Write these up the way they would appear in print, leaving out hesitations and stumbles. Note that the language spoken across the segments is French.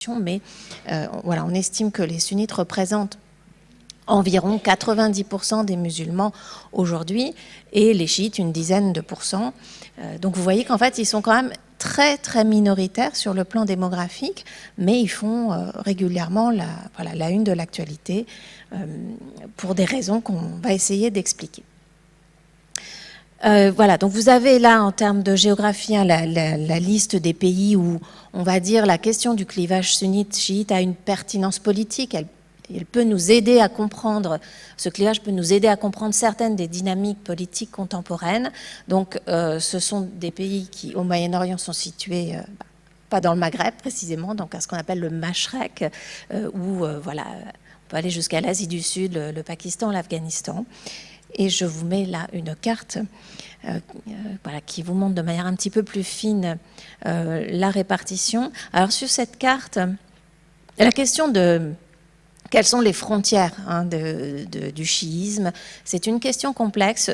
mais voilà, on estime que les sunnites représentent environ 90% des musulmans aujourd'hui, et les chiites une dizaine de pourcents. Donc vous voyez qu'en fait, ils sont quand même très très minoritaires sur le plan démographique, mais ils font régulièrement la une de l'actualité pour des raisons qu'on va essayer d'expliquer. Voilà, donc vous avez là en termes de géographie la liste des pays où on va dire la question du clivage sunnite-chiite a une pertinence politique. Elle peut nous aider à comprendre, ce clivage peut nous aider à comprendre certaines des dynamiques politiques contemporaines. Donc ce sont des pays qui au Moyen-Orient sont situés pas dans le Maghreb précisément, donc à ce qu'on appelle le Mashrek, où voilà, on peut aller jusqu'à l'Asie du Sud, le Pakistan, l'Afghanistan. Et je vous mets là une carte voilà, qui vous montre de manière un petit peu plus fine la répartition. Alors sur cette carte, la question de quelles sont les frontières du chiisme, c'est une question complexe.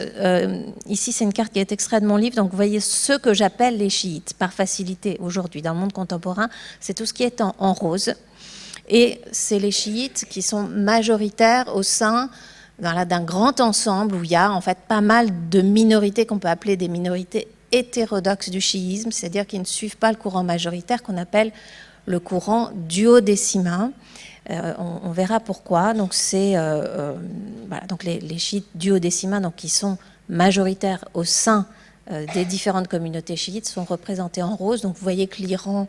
Ici, c'est une carte qui est extraite de mon livre, donc vous voyez ce que j'appelle les chiites, par facilité aujourd'hui dans le monde contemporain, c'est tout ce qui est en rose. Et c'est les chiites qui sont majoritaires au sein d'un grand ensemble où il y a en fait pas mal de minorités qu'on peut appeler des minorités hétérodoxes du chiisme, c'est-à-dire qui ne suivent pas le courant majoritaire qu'on appelle le courant duodécimain. On verra pourquoi. Donc c'est voilà, donc les chiites duodécimains, donc qui sont majoritaires au sein des différentes communautés chiites, sont représentés en rose. Donc vous voyez que l'Iran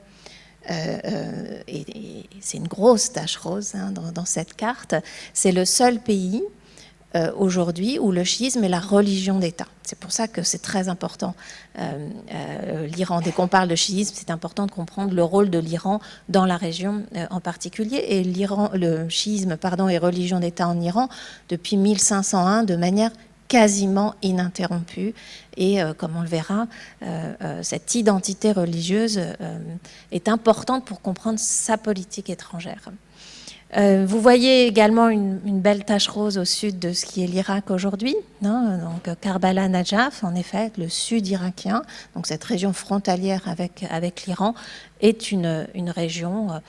c'est une grosse tache rose dans cette carte. C'est le seul pays aujourd'hui où le chiisme est la religion d'État. C'est pour ça que c'est très important. L'Iran, dès qu'on parle de chiisme, c'est important de comprendre le rôle de l'Iran dans la région en particulier. Et le chiisme est religion d'État en Iran depuis 1501 de manière quasiment ininterrompue. Et comme on le verra, cette identité religieuse est importante pour comprendre sa politique étrangère. Vous voyez également une belle tache rose au sud de ce qui est l'Irak aujourd'hui, donc Karbala, Najaf, en effet, le sud irakien, donc cette région frontalière avec l'Iran, est une région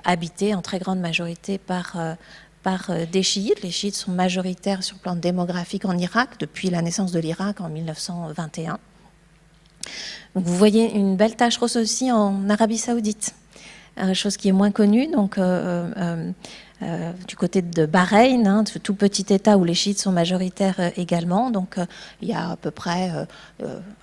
habitée en très grande majorité par des chiites. Les chiites sont majoritaires sur le plan démographique en Irak depuis la naissance de l'Irak en 1921. Donc vous voyez une belle tache rose aussi en Arabie Saoudite. Chose qui est moins connue, donc du côté de Bahreïn, tout petit État où les chiites sont majoritaires également. Donc il y a à peu près,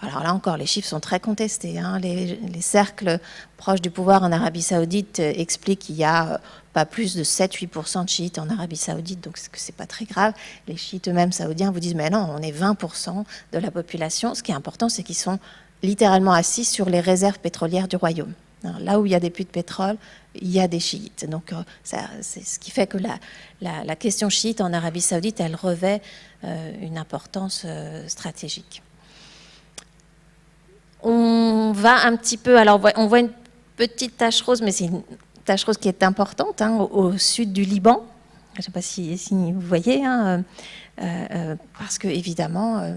alors là encore, les chiffres sont très contestés. Les cercles proches du pouvoir en Arabie Saoudite expliquent qu'il y a pas plus de 7-8% de chiites en Arabie Saoudite, donc c'est pas très grave. Les chiites eux-mêmes saoudiens vous disent mais non, on est 20% de la population. Ce qui est important, c'est qu'ils sont littéralement assis sur les réserves pétrolières du royaume. Là où il y a des puits de pétrole, il y a des chiites. Donc c'est ce qui fait que la question chiite en Arabie Saoudite, elle revêt une importance stratégique. On va un petit peu, alors on voit une petite tache rose, mais c'est une tache rose qui est importante au sud du Liban. Je ne sais pas si vous voyez, parce que évidemment,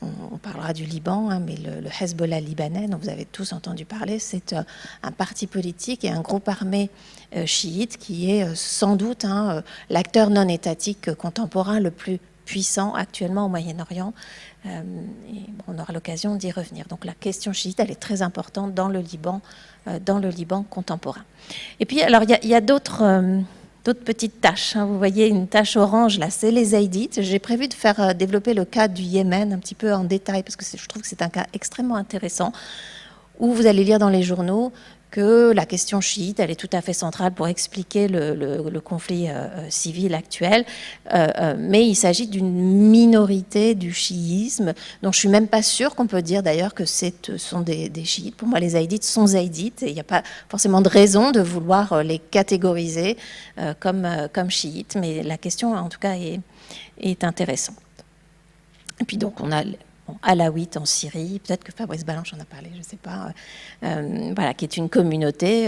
on parlera du Liban, mais le Hezbollah libanais, dont vous avez tous entendu parler, c'est un parti politique et un groupe armé chiite qui est sans doute l'acteur non étatique contemporain le plus puissant actuellement au Moyen-Orient. On aura l'occasion d'y revenir. Donc la question chiite, elle est très importante dans le Liban contemporain. Et puis, alors, il y a d'autres petites taches. Vous voyez une tache orange, là, c'est les Zaïdites. J'ai prévu de faire développer le cas du Yémen un petit peu en détail, parce que je trouve que c'est un cas extrêmement intéressant, où vous allez lire dans les journaux que la question chiite, elle est tout à fait centrale pour expliquer le conflit civil actuel. Mais il s'agit d'une minorité du chiisme, dont je ne suis même pas sûre qu'on peut dire d'ailleurs que ce sont des chiites. Pour moi, les zaïdites sont zaïdites, et il n'y a pas forcément de raison de vouloir les catégoriser comme chiites, mais la question, en tout cas, est intéressante. Et puis donc, on a alaouite en Syrie, peut-être que Fabrice Balanche en a parlé, je ne sais pas, voilà, qui est une communauté,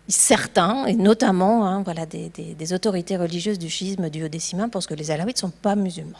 certains, et notamment voilà, des autorités religieuses du chiisme duodécimain, pensent que les alaouites ne sont pas musulmans.